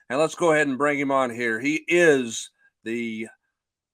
And let's go ahead and bring him on here. He is the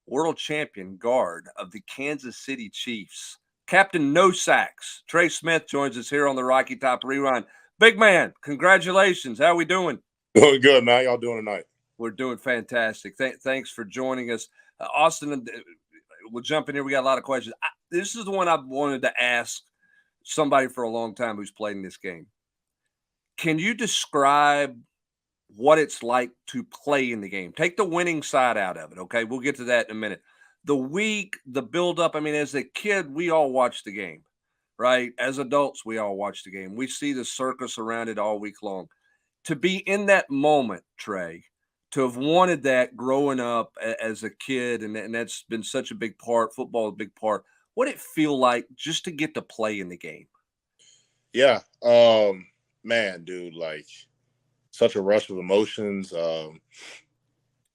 world champion guard of the Kansas City Chiefs. Captain No Sacks, Trey Smith joins us here on the Rocky Top Rewind. Big man, congratulations. How we doing? Doing good, man. How y'all doing tonight? We're doing fantastic. Thanks for joining us. Austin, we'll jump in here. We got a lot of questions. This is the one I've wanted to ask somebody for a long time who's played in this game. Can you describe what it's like to play in the game? Take the winning side out of it, okay? We'll get to that in a minute. The week, the build-up, I mean, as a kid, we all watch the game, right? As adults, we all watch the game. We see the circus around it all week long. To be in that moment, Trey, to have wanted that growing up as a kid, and that's been such a big part, football is a big part, what it feel like just to get to play in the game? Yeah. Man, dude, like such a rush of emotions.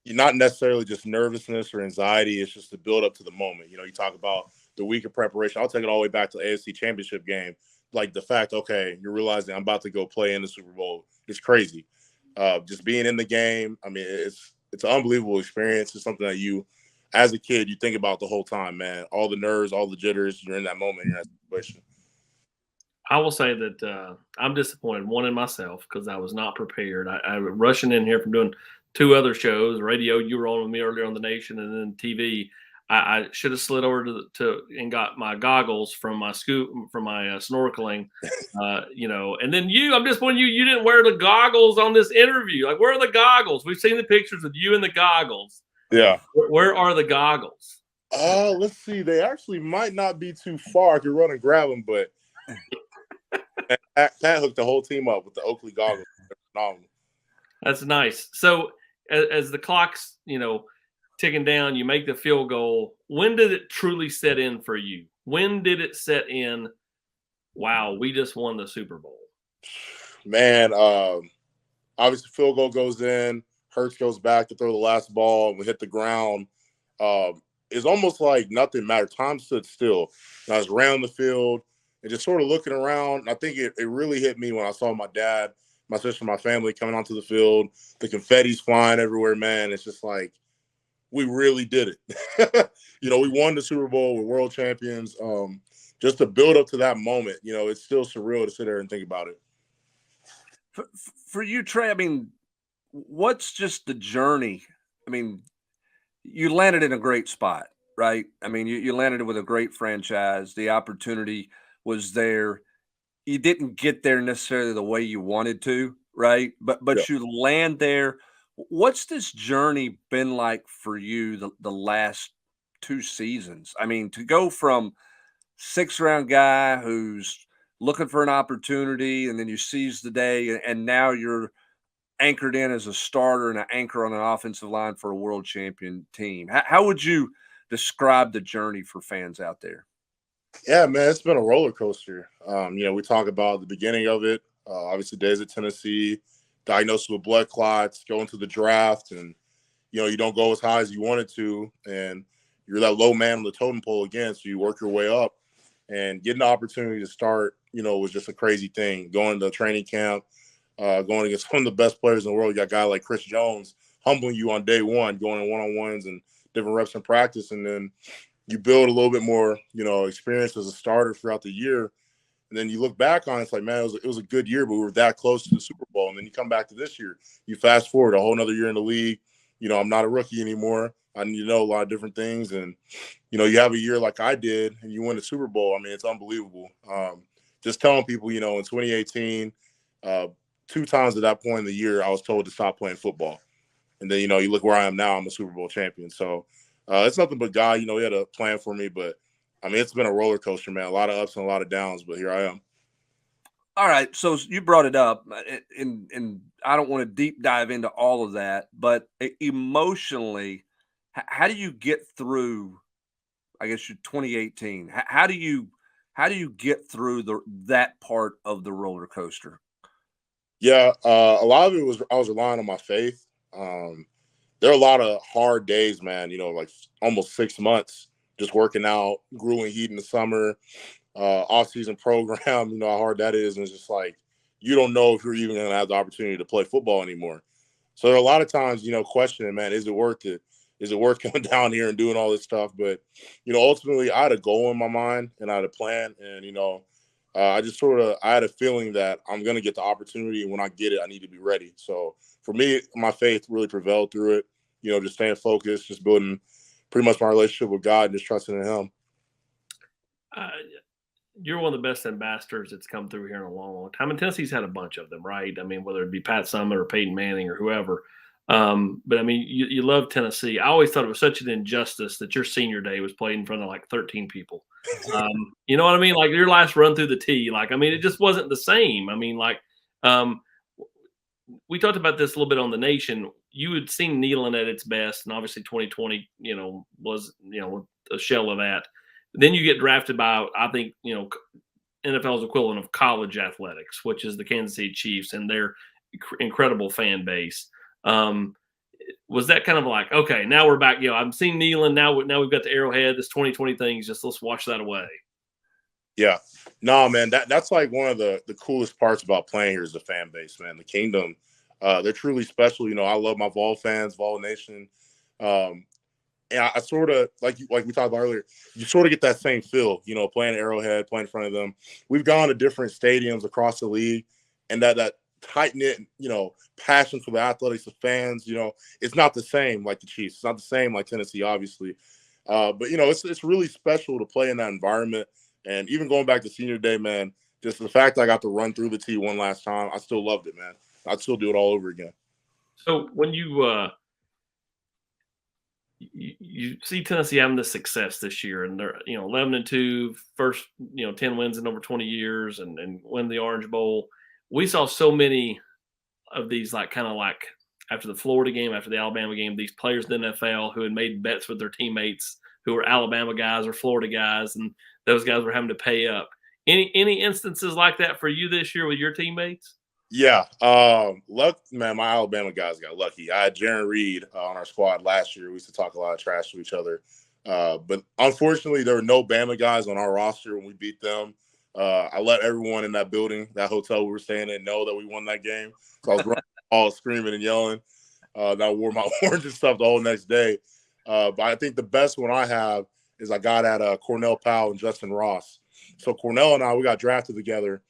You're not necessarily just nervousness or anxiety. It's just the build up to the moment. You talk about the week of preparation. I'll take it all the way back to the AFC Championship game. Like the fact, okay, you're realizing I'm about to go play in the Super Bowl. It's crazy. Just being in the game. I mean, it's an unbelievable experience. It's something that you, as a kid, you think about the whole time, man. All the nerves, all the jitters. You're in that moment. You're in that situation. I will say that I'm disappointed, one in myself, because I was not prepared. I was rushing in here from doing two other shows, radio. You were on with me earlier on the Nation, and then TV. I should have slid over to and got my goggles from my snorkeling, And then I'm disappointed you didn't wear the goggles on this interview. Like, where are the goggles? We've seen the pictures of you in the goggles. Yeah. Where are the goggles? Let's see. They actually might not be too far. I could run and grab them, but Pat hooked the whole team up with the Oakley goggles. That's nice. So as the clock's, ticking down, you make the field goal. When did it truly set in for you? When did it set in? Wow, we just won the Super Bowl. Man, obviously field goal goes in. Hurts goes back to throw the last ball, and we hit the ground. It's almost like nothing mattered. Time stood still. And I was around the field and just sort of looking around. I think it really hit me when I saw my dad, my sister, my family coming onto the field. The confetti's flying everywhere, man. It's just like, we really did it. We won the Super Bowl. We're world champions. Just to build up to that moment, it's still surreal to sit there and think about it. For you, Trey, I mean, what's just the journey? I mean, you landed in a great spot, right? I mean, you landed with a great franchise. The opportunity was there. You didn't get there necessarily the way you wanted to, right? But Yeah. you land there. What's this journey been like for you the last two seasons? I mean, to go from 6th-round guy who's looking for an opportunity and then you seize the day, and now you're anchored in as a starter and an anchor on an offensive line for a world champion team. How would you describe the journey for fans out there? Yeah, man, it's been a roller coaster. We talk about the beginning of it, obviously days at Tennessee, diagnosed with blood clots, going to the draft, and, you don't go as high as you wanted to, and you're that low man on the totem pole again, so you work your way up, and getting the opportunity to start, was just a crazy thing. Going to training camp, going against one of the best players in the world. You got a guy like Chris Jones humbling you on day one, going in one-on-ones and different reps in practice, and then you build a little bit more, experience as a starter throughout the year. And then you look back on it, it's like, man, it was a good year, but we were that close to the Super Bowl. And then you come back to this year, you fast forward a whole nother year in the league. I'm not a rookie anymore. I need to know a lot of different things. And, you have a year like I did and you win the Super Bowl. I mean, it's unbelievable. Just telling people, in 2018, 2 times at that point in the year, I was told to stop playing football. And then, you look where I am now, I'm a Super Bowl champion. So it's nothing but God, he had a plan for me, but I mean, it's been a roller coaster, man. A lot of ups and a lot of downs, but here I am. All right. So you brought it up, and I don't want to deep dive into all of that, but emotionally, how do you get through, I guess, your 2018? How do you get through that part of the roller coaster? Yeah, a lot of it was I was relying on my faith. There are a lot of hard days, man, like almost 6 months just working out, grueling heat in the summer, off-season program, how hard that is. And it's just like, you don't know if you're even going to have the opportunity to play football anymore. So there are a lot of times, questioning, man, is it worth it? Is it worth coming down here and doing all this stuff? But, ultimately I had a goal in my mind and I had a plan. And, I had a feeling that I'm going to get the opportunity. And when I get it, I need to be ready. So for me, my faith really prevailed through it, just staying focused, just building pretty much my relationship with God and just trusting in him. You're one of the best ambassadors that's come through here in a long, long time. And Tennessee's had a bunch of them, right? I mean, whether it be Pat Summitt or Peyton Manning or whoever. But I mean, you love Tennessee. I always thought it was such an injustice that your senior day was played in front of like 13 people. You know what I mean? Like your last run through the tee. Like, I mean, it just wasn't the same. I mean, like, we talked about this a little bit on the Nation. You had seen Neyland at its best, and obviously 2020, was a shell of that. Then you get drafted by, I think, NFL's equivalent of college athletics, which is the Kansas City Chiefs and their incredible fan base. Was that kind of like, okay, now we're back? I'm seeing Neyland now. Now we've got the Arrowhead. This 2020 thing is just, let's wash that away. Yeah, no, man, that's like one of the coolest parts about playing here is the fan base, man. The Kingdom, they're truly special. I love my Vol fans, Vol Nation. And I sort of, like we talked about earlier, you sort of get that same feel, playing Arrowhead, playing in front of them. We've gone to different stadiums across the league, and that tight-knit, passion for the athletics of fans, it's not the same like the Chiefs. It's not the same like Tennessee, obviously. But, it's really special to play in that environment. And even going back to senior day, man, just the fact that I got to run through the tee one last time, I still loved it, man. I'd still do it all over again. So when you see Tennessee having this success this year, and they're 11-2, first 10 wins in over 20 years, and win the Orange Bowl. We saw so many of these kind of after the Florida game, after the Alabama game, these players in the NFL who had made bets with their teammates who were Alabama guys or Florida guys, and those guys were having to pay up. Any instances like that for you this year with your teammates? Yeah. Man, my Alabama guys got lucky. I had Jaron Reed on our squad last year. We used to talk a lot of trash to each other. But unfortunately, there were no Bama guys on our roster when we beat them. I let everyone in that building, that hotel we were staying in, know that we won that game. So I was running all screaming and yelling. I wore my orange and stuff the whole next day. But I think the best one I have is I got at Cornell Powell and Justin Ross. So Cornell and I, we got drafted together.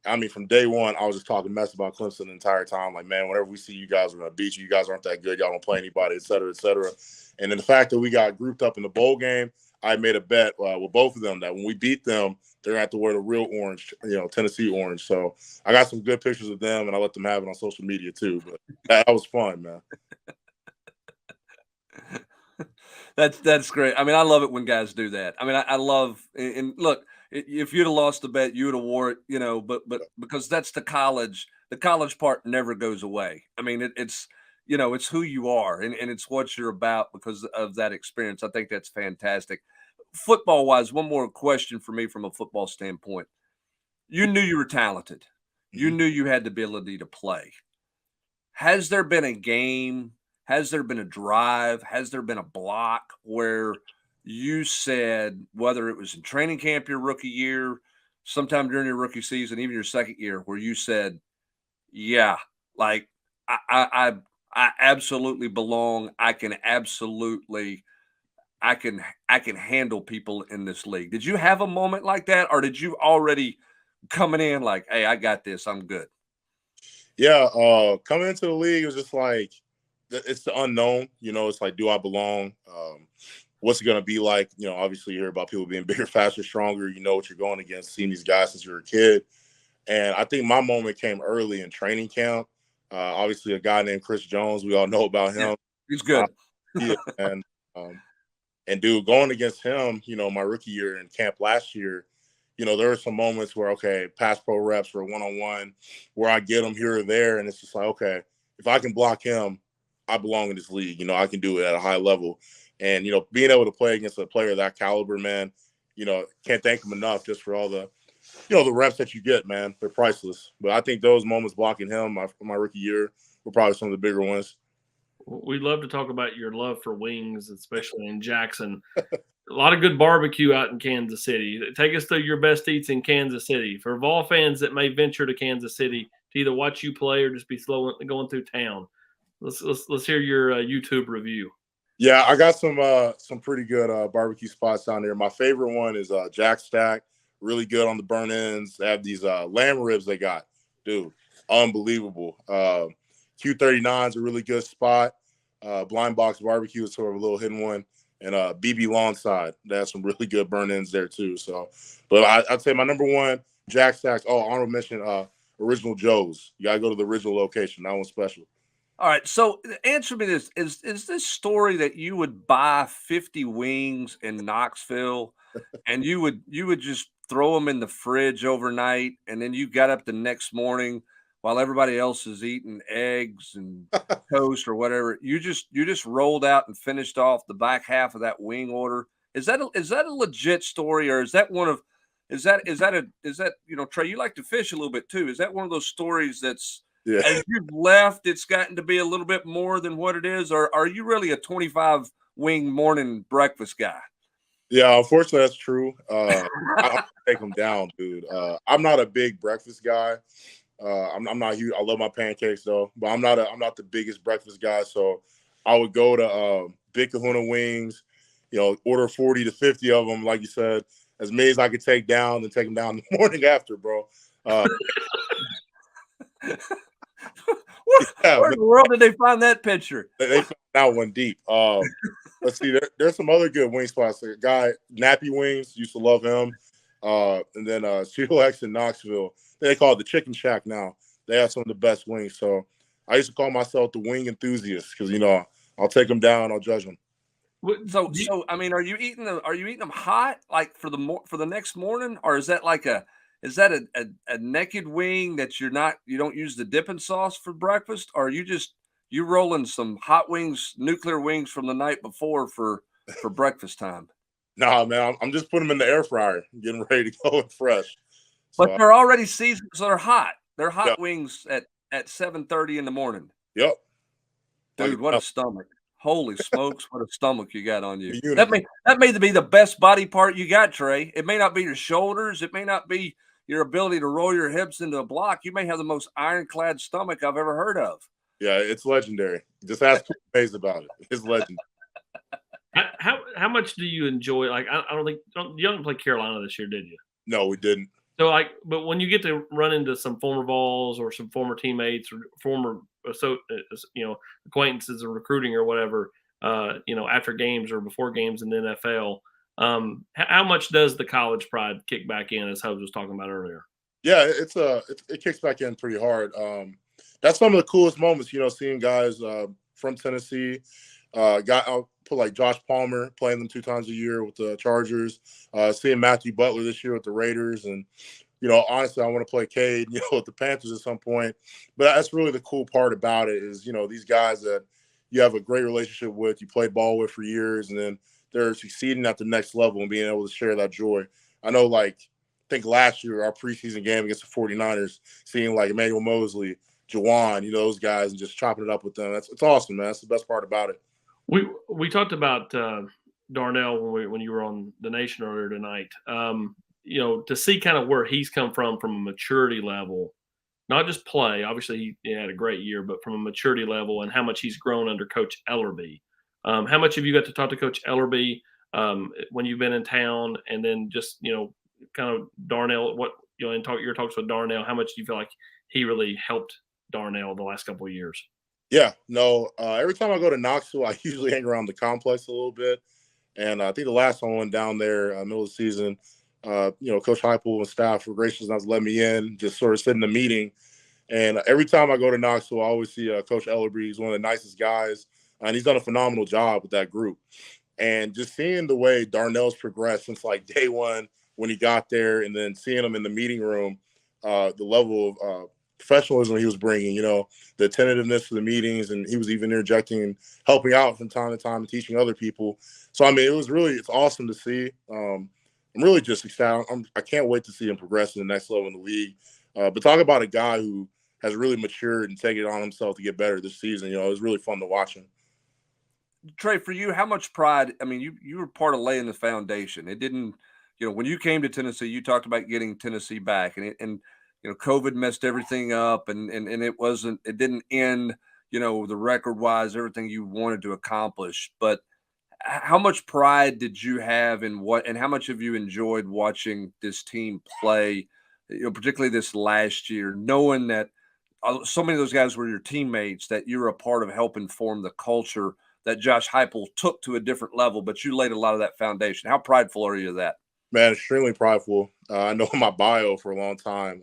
I mean, from day one, I was just talking mess about Clemson the entire time. Like, man, whenever we see you guys, we're going to beat you. You guys aren't that good. Y'all don't play anybody, et cetera, et cetera. And then the fact that we got grouped up in the bowl game, I made a bet with both of them that when we beat them, they're going to have to wear the real orange, Tennessee orange. So I got some good pictures of them, and I let them have it on social media too. But that was fun, man. That's great. I mean, I love it when guys do that. I mean, I love, and look, if you'd have lost the bet, you would have wore it, but because that's the college part never goes away. I mean, it's who you are and it's what you're about because of that experience. I think that's fantastic. Football wise, one more question for me from a football standpoint. You knew you were talented. You knew you had the ability to play. Has there been a game? Has there been a drive? Has there been a block where you said, whether it was in training camp your rookie year, sometime during your rookie season, even your second year, where you said, yeah, like I absolutely belong. I can handle people in this league. Did you have a moment like that? Or did you already coming in like, hey, I got this, I'm good? Yeah. Coming into the league, it was just like, it's the unknown, it's like, do I belong? What's it going to be like? Obviously you hear about people being bigger, faster, stronger. You know what you're going against, seeing these guys since you're a kid. And I think my moment came early in training camp. Obviously a guy named Chris Jones, we all know about him. Yeah, he's good. And dude, going against him, my rookie year in camp last year, there were some moments where, okay, pass pro reps for one-on-one where I get them here or there. And it's just like, okay, if I can block him, I belong in this league. I can do it at a high level. And, being able to play against a player of that caliber, man, can't thank him enough just for all the, the reps that you get, man. They're priceless. But I think those moments blocking him my rookie year were probably some of the bigger ones. We love to talk about your love for wings, especially in Jackson. A lot of good barbecue out in Kansas City. Take us through your best eats in Kansas City. For Vol fans that may venture to Kansas City to either watch you play or just be going through town, Let's hear your YouTube review. Yeah, I got some pretty good barbecue spots down there. My favorite one is Jack Stack. Really good on the burn ends. They have these lamb ribs they got, dude, unbelievable. Q39 is a really good spot. Blind Box Barbecue is sort of a little hidden one, and BB Lawnside, they have some really good burn ends there too. So, but I'd say my number one, Jack Stacks. Oh, honorable mention, Original Joe's. You gotta go to the original location. That one's special. All right, so answer me this: is this story that you would buy 50 wings in Knoxville, and you would just throw them in the fridge overnight, and then you got up the next morning while everybody else is eating eggs and toast or whatever, you just rolled out and finished off the back half of that wing order? Is that a legit story, or is that one of is that Trey, you like to fish a little bit too? Is that one of those stories that's Yeah. as you've left, it's gotten to be a little bit more than what it is, or are you really a 25 wing morning breakfast guy? Yeah, unfortunately, that's true. I take them down, dude. I'm not a big breakfast guy. I'm not huge. I love my pancakes though, but I'm not the biggest breakfast guy. So I would go to Big Kahuna Wings, order 40 to 50 of them, like you said, as many as I could take down, and take them down the morning after, bro. Where in the world did they find that picture? They found that one deep. Let's see. There's some other good wing spots. A guy, Nappy Wings, used to love him. And then Studio X in Knoxville. They call it the Chicken Shack now. They have some of the best wings. So I used to call myself the wing enthusiast because I'll take them down, I'll judge them. So I mean, are you eating them hot, like for the next morning, or is that like a naked wing that you don't use the dipping sauce for breakfast, or are you rolling some hot wings, nuclear wings from the night before for breakfast time? Nah, man, I'm just putting them in the air fryer, getting ready to go and fresh. But they're already seasoned, so they're hot. They're hot Yep. wings at 7:30 in the morning. Yep. Dude, what a stomach. Holy smokes, what a stomach you got on you. That may be the best body part you got, Trey. It may not be your shoulders. It may not be your ability to roll your hips into a block. You may have the most ironclad stomach I've ever heard of. Yeah, it's legendary. Just ask Mays about it. It's legendary. How much do you enjoy? Like, I don't think you didn't play Carolina this year, did you? No, we didn't. So, but when you get to run into some former Vols or some former teammates or former acquaintances or recruiting or whatever, after games or before games in the NFL, how much does the college pride kick back in, as Hubs was talking about earlier? Yeah, it kicks back in pretty hard. That's some of the coolest moments, seeing guys from Tennessee. I'll put like Josh Palmer, playing them 2 times a year with the Chargers. Seeing Matthew Butler this year with the Raiders, and honestly, I want to play Cade, with the Panthers at some point. But that's really the cool part about it is, these guys that you have a great relationship with, you played ball with for years, and then they're succeeding at the next level and being able to share that joy. I know, I think last year, our preseason game against the 49ers, seeing like Emmanuel Mosley, Jawan, those guys, and just chopping it up with them. It's awesome, man. That's the best part about it. We talked about Darnell when you were on the Nation earlier tonight. To see kind of where he's come from a maturity level, not just play. Obviously, he had a great year, but from a maturity level and how much he's grown under Coach Ellerby. How much have you got to talk to Coach Ellerby when you've been in town, and then just kind of Darnell? Your talks with Darnell. How much do you feel like he really helped Darnell the last couple of years? Yeah, no. Every time I go to Knoxville, I usually hang around the complex a little bit. And I think the last time I went down there, middle of the season, Coach Heupel and staff were gracious enough to let me in, just sort of sit in the meeting. And every time I go to Knoxville, I always see Coach Ellerby. He's one of the nicest guys, and he's done a phenomenal job with that group. And just seeing the way Darnell's progressed since day one when he got there, and then seeing him in the meeting room, the level of professionalism he was bringing, the attentiveness to the meetings, and he was even interjecting and helping out from time to time and teaching other people. So, I mean, it's awesome to see. I'm really just excited. I can't wait to see him progress to the next level in the league. But talk about a guy who has really matured and taken it on himself to get better this season. It was really fun to watch him. Trey, for you, how much pride? I mean, you were part of laying the foundation. It didn't, when you came to Tennessee, you talked about getting Tennessee back, and COVID messed everything up, and it didn't end, the record wise, everything you wanted to accomplish. But how much pride did you have in what, and how much have you enjoyed watching this team play, particularly this last year, knowing that so many of those guys were your teammates, that you're a part of helping form the culture that Josh Heupel took to a different level, but you laid a lot of that foundation. How prideful are you of that? Man, extremely prideful. I know in my bio for a long time,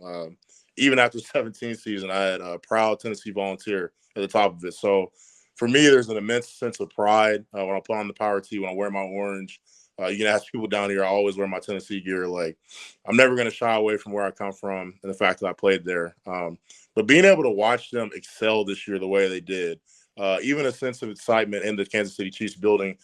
even after 17th season, I had a proud Tennessee Volunteer at the top of it. So for me, there's an immense sense of pride when I put on the power tee, when I wear my orange. You can ask people down here, I always wear my Tennessee gear. Like, I'm never going to shy away from where I come from and the fact that I played there. But being able to watch them excel this year the way they did, even a sense of excitement in the Kansas City Chiefs building,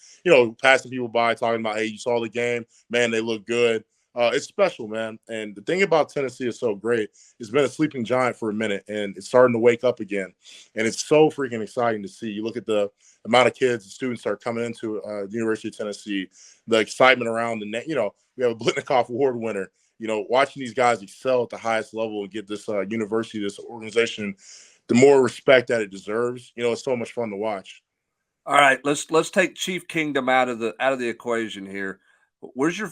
passing people by, talking about, hey, you saw the game, man, they look good. It's special, man. And the thing about Tennessee is so great. It's been a sleeping giant for a minute, and it's starting to wake up again. And it's so freaking exciting to see. You look at the amount of kids and students that are coming into the University of Tennessee, the excitement around the net. We have a Blitnikoff Award winner. Watching these guys excel at the highest level and get this university, this organization, the more respect that it deserves. It's so much fun to watch. All right, let's take Chief Kingdom out of the equation here. Where's your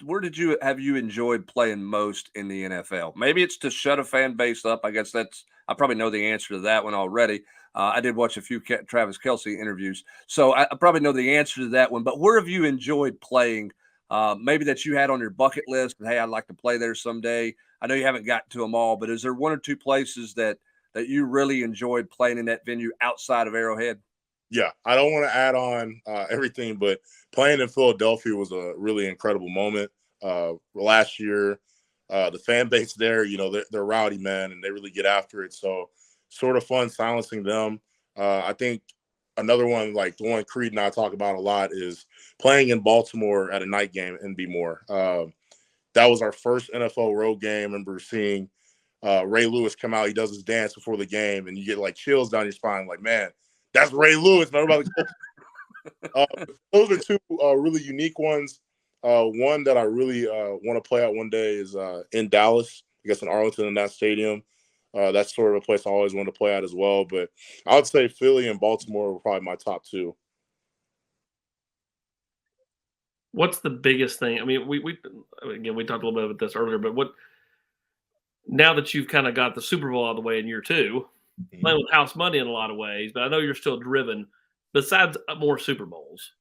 where did you have you enjoyed playing most in the NFL? Maybe it's to shut a fan base up. I guess I probably know the answer to that one already. I did watch a few Travis Kelce interviews, so I probably know the answer to that one. But where have you enjoyed playing? Maybe that you had on your bucket list, and hey, I'd like to play there someday. I know you haven't gotten to them all, but is there one or two places that you really enjoyed playing in that venue outside of Arrowhead? Yeah, I don't want to add on everything, but playing in Philadelphia was a really incredible moment. Last year, the fan base there, they're rowdy, man, and they really get after it. So sort of fun silencing them. I think another one, like the one Creed and I talk about a lot, is playing in Baltimore at a night game and be more. That was our first NFL road game. I remember seeing Ray Lewis come out. He does his dance before the game, and you get like chills down your spine. Like, man, that's Ray Lewis. Those are two really unique ones. One that I really want to play out one day is in Dallas, I guess in Arlington in that stadium. That's sort of a place I always wanted to play at as well. But I would say Philly and Baltimore were probably my top two. What's the biggest thing? I mean, we talked a little bit about this earlier, but now that you've kind of got the Super Bowl out of the way in year two, playing with house money in a lot of ways, but I know you're still driven. Besides more Super Bowls,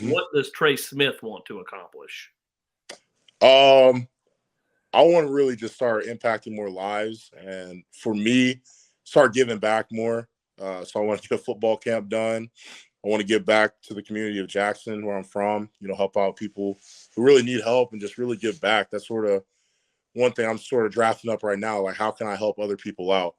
what does Trey Smith want to accomplish? I want to really just start impacting more lives, and for me, start giving back more. So I want to get a football camp done. I want to give back to the community of Jackson, where I'm from. Help out people who really need help and just really give back. That's sort of one thing I'm sort of drafting up right now. Like, how can I help other people out?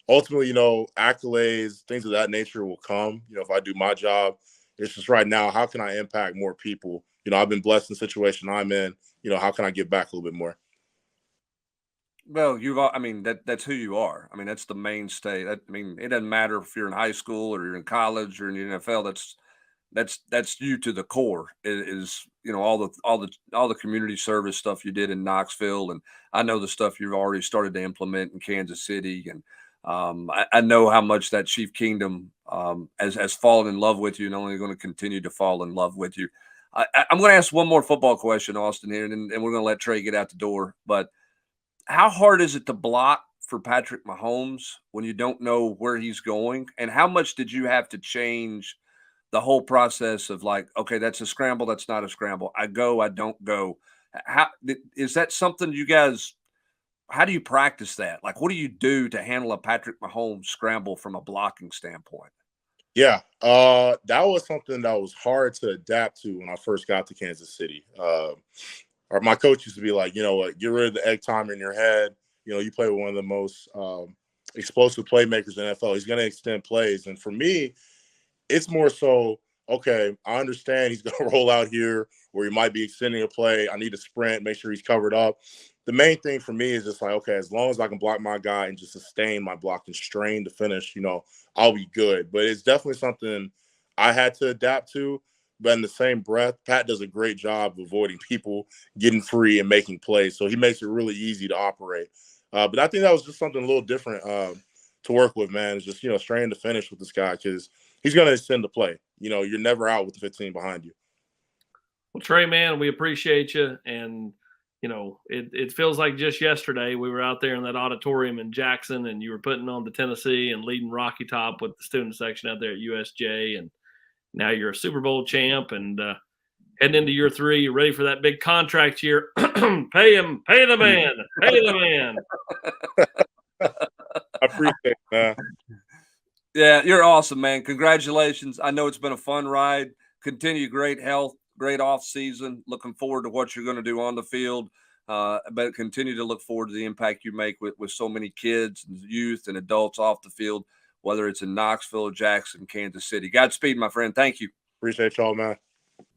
Ultimately, accolades, things of that nature will come, if I do my job. It's just right now, how can I impact more people? I've been blessed in the situation I'm in. How can I give back a little bit more? Well, that's who you are. I mean, that's the mainstay. It doesn't matter if you're in high school or you're in college or in the NFL. That's you to the core. It is all the community service stuff you did in Knoxville, and I know the stuff you've already started to implement in Kansas City, and I know how much that Chief Kingdom has fallen in love with you, and only going to continue to fall in love with you. I'm going to ask one more football question, Austin, here, and we're going to let Trey get out the door. But how hard is it to block for Patrick Mahomes when you don't know where he's going? And how much did you have to change the whole process of like, okay, that's a scramble, that's not a scramble. I go, I don't go. How is that something you guys, how do you practice that? Like, what do you do to handle a Patrick Mahomes scramble from a blocking standpoint? Yeah, that was something that was hard to adapt to when I first got to Kansas City. Or my coach used to be like, what, get rid of the egg timer in your head. You play with one of the most explosive playmakers in the NFL. He's going to extend plays. And for me, it's more so, okay, I understand he's going to roll out here where he might be extending a play. I need to sprint, make sure he's covered up. The main thing for me is just like, okay, as long as I can block my guy and just sustain my block and strain to finish, I'll be good. But it's definitely something I had to adapt to. But in the same breath, Pat does a great job of avoiding people getting free and making plays. So he makes it really easy to operate. But I think that was just something a little different to work with, man. It's just, straining to finish with this guy because he's going to extend the play. You're never out with the 15 behind you. Well, Trey, man, we appreciate you. And, it feels like just yesterday we were out there in that auditorium in Jackson and you were putting on the Tennessee and leading Rocky Top with the student section out there at USJ. And now you're a Super Bowl champ and heading into year 3, you're ready for that big contract year. Pay him, pay the man, pay the man. I appreciate it, man. Yeah, you're awesome, man. Congratulations. I know it's been a fun ride. Continue great health, great off season. Looking forward to what you're going to do on the field. But continue to look forward to the impact you make with so many kids and youth and adults off the field, whether it's in Knoxville, Jackson, Kansas City. Godspeed, my friend. Thank you. Appreciate y'all, man.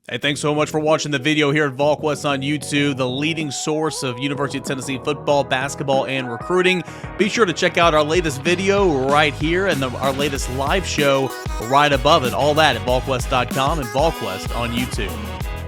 Hey, thanks so much for watching the video here at Volquest on YouTube, the leading source of University of Tennessee football, basketball, and recruiting. Be sure to check out our latest video right here and our latest live show right above it. All that at Volquest.com and Volquest on YouTube.